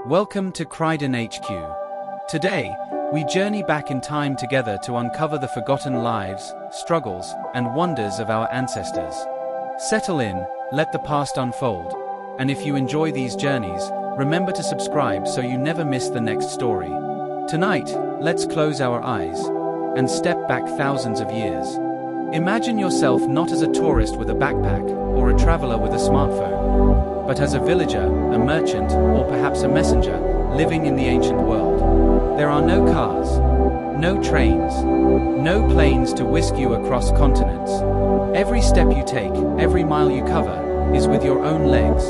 Welcome to Croydon HQ. Today, we journey back in time together to uncover the forgotten lives, struggles, and wonders of our ancestors. Settle in, let the past unfold, and if you enjoy these journeys, remember to subscribe so you never miss the next story. Tonight, let's close our eyes and step back thousands of years. Imagine yourself not as a tourist with a backpack or a traveler with a smartphone, but as a villager, a merchant, or perhaps a messenger living in the ancient world. There are no cars, no trains, no planes to whisk you across continents. Every step you take, every mile you cover, is with your own legs,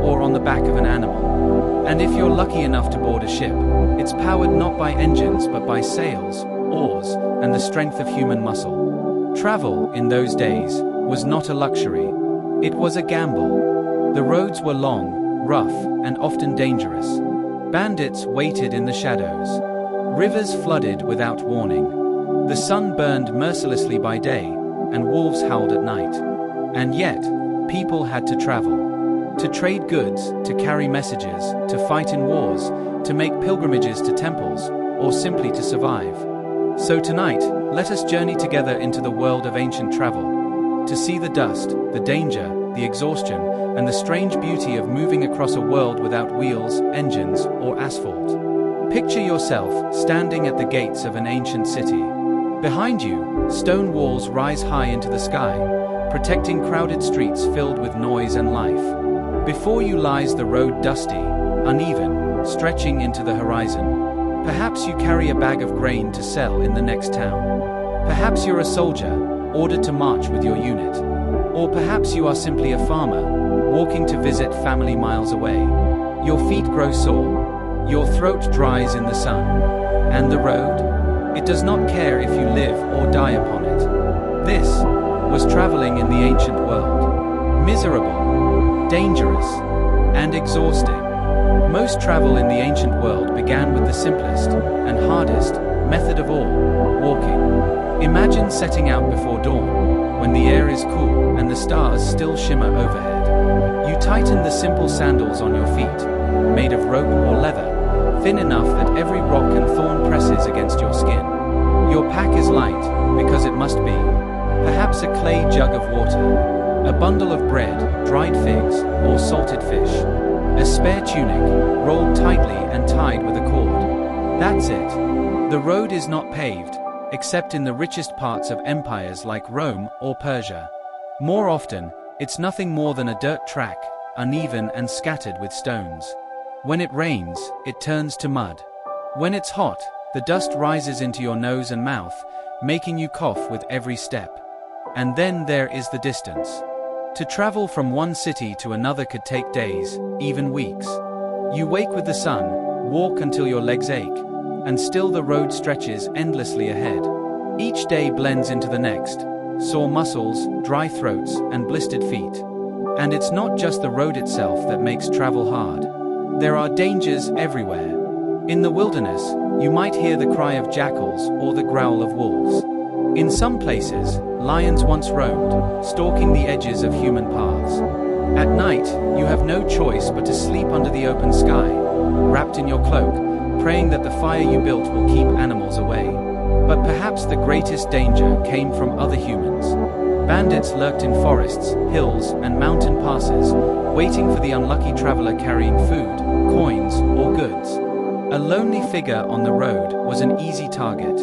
or on the back of an animal. And if you're lucky enough to board a ship, it's powered not by engines but by sails, oars, and the strength of human muscle. Travel, in those days, was not a luxury. It was a gamble. The roads were long, rough, and often dangerous. Bandits waited in the shadows. Rivers flooded without warning. The sun burned mercilessly by day, and wolves howled at night. And yet, people had to travel. To trade goods, to carry messages, to fight in wars, to make pilgrimages to temples, or simply to survive. So tonight, let us journey together into the world of ancient travel, to see the dust, the danger, the exhaustion, and the strange beauty of moving across a world without wheels, engines, or asphalt. Picture yourself standing at the gates of an ancient city. Behind you, stone walls rise high into the sky, protecting crowded streets filled with noise and life. Before you lies the road dusty, uneven, stretching into the horizon. Perhaps you carry a bag of grain to sell in the next town. Perhaps you're a soldier, ordered to march with your unit. Or perhaps you are simply a farmer, walking to visit family miles away. Your feet grow sore. Your throat dries in the sun. And the road? It does not care if you live or die upon it. This was traveling in the ancient world. Miserable, dangerous, and exhausting. Most travel in the ancient world began with the simplest and hardest method of all, walking. Imagine setting out before dawn, when the air is cool and the stars still shimmer overhead. You tighten the simple sandals on your feet, made of rope or leather, thin enough that every rock and thorn presses against your skin. Your pack is light, because it must be. Perhaps a clay jug of water, a bundle of bread, dried figs, or salted fish. A spare tunic, rolled tightly and tied with a cord. That's it. The road is not paved, except in the richest parts of empires like Rome or Persia. More often, it's nothing more than a dirt track, uneven and scattered with stones. When it rains, it turns to mud. When it's hot, the dust rises into your nose and mouth, making you cough with every step. And then there is the distance. To travel from one city to another could take days, even weeks. You wake with the sun, walk until your legs ache, and still the road stretches endlessly ahead. Each day blends into the next, sore muscles, dry throats, and blistered feet. And it's not just the road itself that makes travel hard. There are dangers everywhere. In the wilderness, you might hear the cry of jackals or the growl of wolves. In some places, lions once roamed, stalking the edges of human paths. At night, you have no choice but to sleep under the open sky, wrapped in your cloak, praying that the fire you built will keep animals away. But perhaps the greatest danger came from other humans. Bandits lurked in forests, hills, and mountain passes, waiting for the unlucky traveler carrying food, coins, or goods. A lonely figure on the road was an easy target.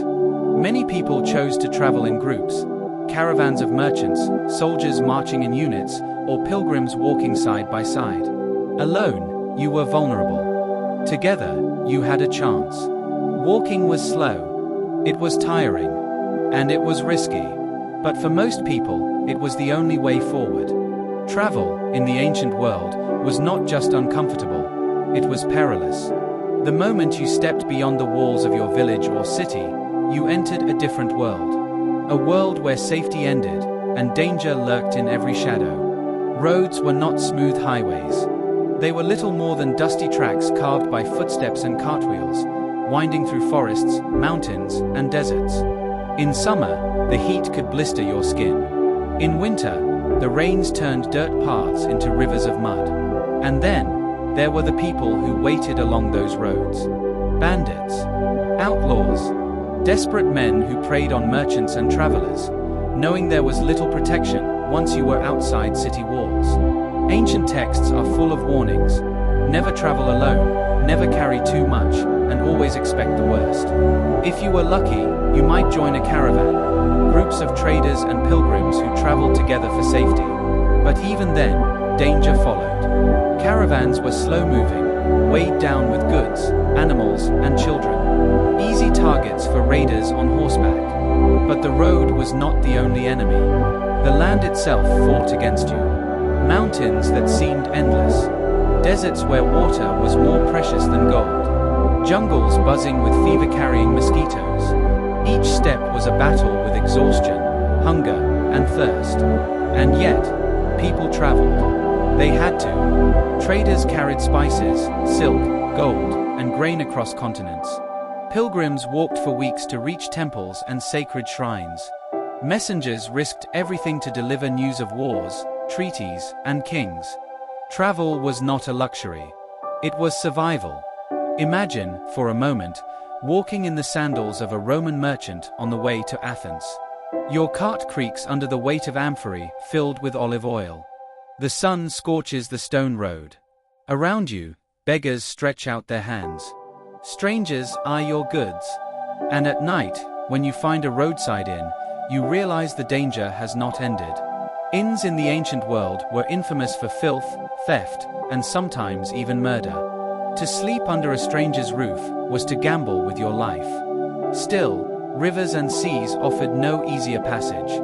Many people chose to travel in groups, caravans of merchants, soldiers marching in units, or pilgrims walking side by side. Alone, you were vulnerable. Together, you had a chance. Walking was slow, it was tiring, and it was risky. But for most people, it was the only way forward. Travel, in the ancient world, was not just uncomfortable, it was perilous. The moment you stepped beyond the walls of your village or city, you entered a different world. A world where safety ended, and danger lurked in every shadow. Roads were not smooth highways. They were little more than dusty tracks carved by footsteps and cartwheels, winding through forests, mountains, and deserts. In summer, the heat could blister your skin. In winter, the rains turned dirt paths into rivers of mud. And then, there were the people who waited along those roads. Bandits, outlaws, desperate men who preyed on merchants and travelers, knowing there was little protection once you were outside city walls. Ancient texts are full of warnings. Never travel alone, never carry too much, and always expect the worst. If you were lucky, you might join a caravan, groups of traders and pilgrims who traveled together for safety. But even then, danger followed. Caravans were slow-moving, weighed down with goods, animals, and children. Easy targets for raiders on horseback. But the road was not the only enemy. The land itself fought against you. Mountains that seemed endless. Deserts where water was more precious than gold. Jungles buzzing with fever-carrying mosquitoes. Each step was a battle with exhaustion, hunger, and thirst. And yet, people traveled. They had to. Traders carried spices, silk, gold, and grain across continents. Pilgrims walked for weeks to reach temples and sacred shrines. Messengers risked everything to deliver news of wars, treaties, and kings. Travel was not a luxury. It was survival. Imagine, for a moment, walking in the sandals of a Roman merchant on the way to Athens. Your cart creaks under the weight of amphorae filled with olive oil. The sun scorches the stone road. Around you, beggars stretch out their hands. Strangers eye your goods. And at night, when you find a roadside inn, you realize the danger has not ended. Inns in the ancient world were infamous for filth, theft, and sometimes even murder. To sleep under a stranger's roof was to gamble with your life. Still, rivers and seas offered no easier passage.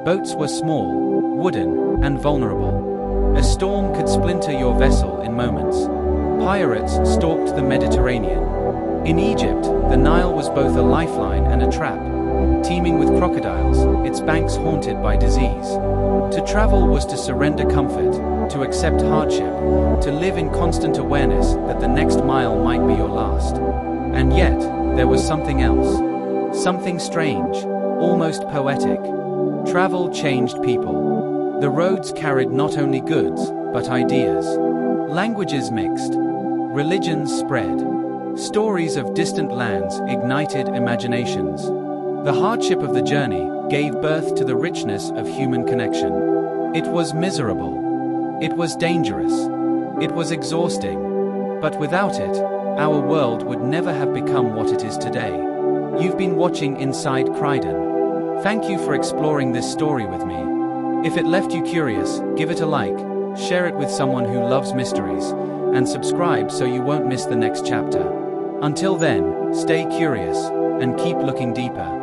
Boats were small, wooden, and vulnerable. A storm could splinter your vessel in moments. Pirates stalked the Mediterranean. In Egypt, the Nile was both a lifeline and a trap. Teeming with crocodiles, its banks haunted by disease. To travel was to surrender comfort, to accept hardship, to live in constant awareness that the next mile might be your last. And yet, there was something else. Something strange, almost poetic. Travel changed people. The roads carried not only goods, but ideas. Languages mixed. Religions spread. Stories of distant lands ignited imaginations. The hardship of the journey gave birth to the richness of human connection. It was miserable. It was dangerous. It was exhausting. But without it, our world would never have become what it is today. You've been watching Inside Crichton. Thank you for exploring this story with me. If it left you curious, give it a like, share it with someone who loves mysteries, and subscribe so you won't miss the next chapter. Until then, stay curious and keep looking deeper.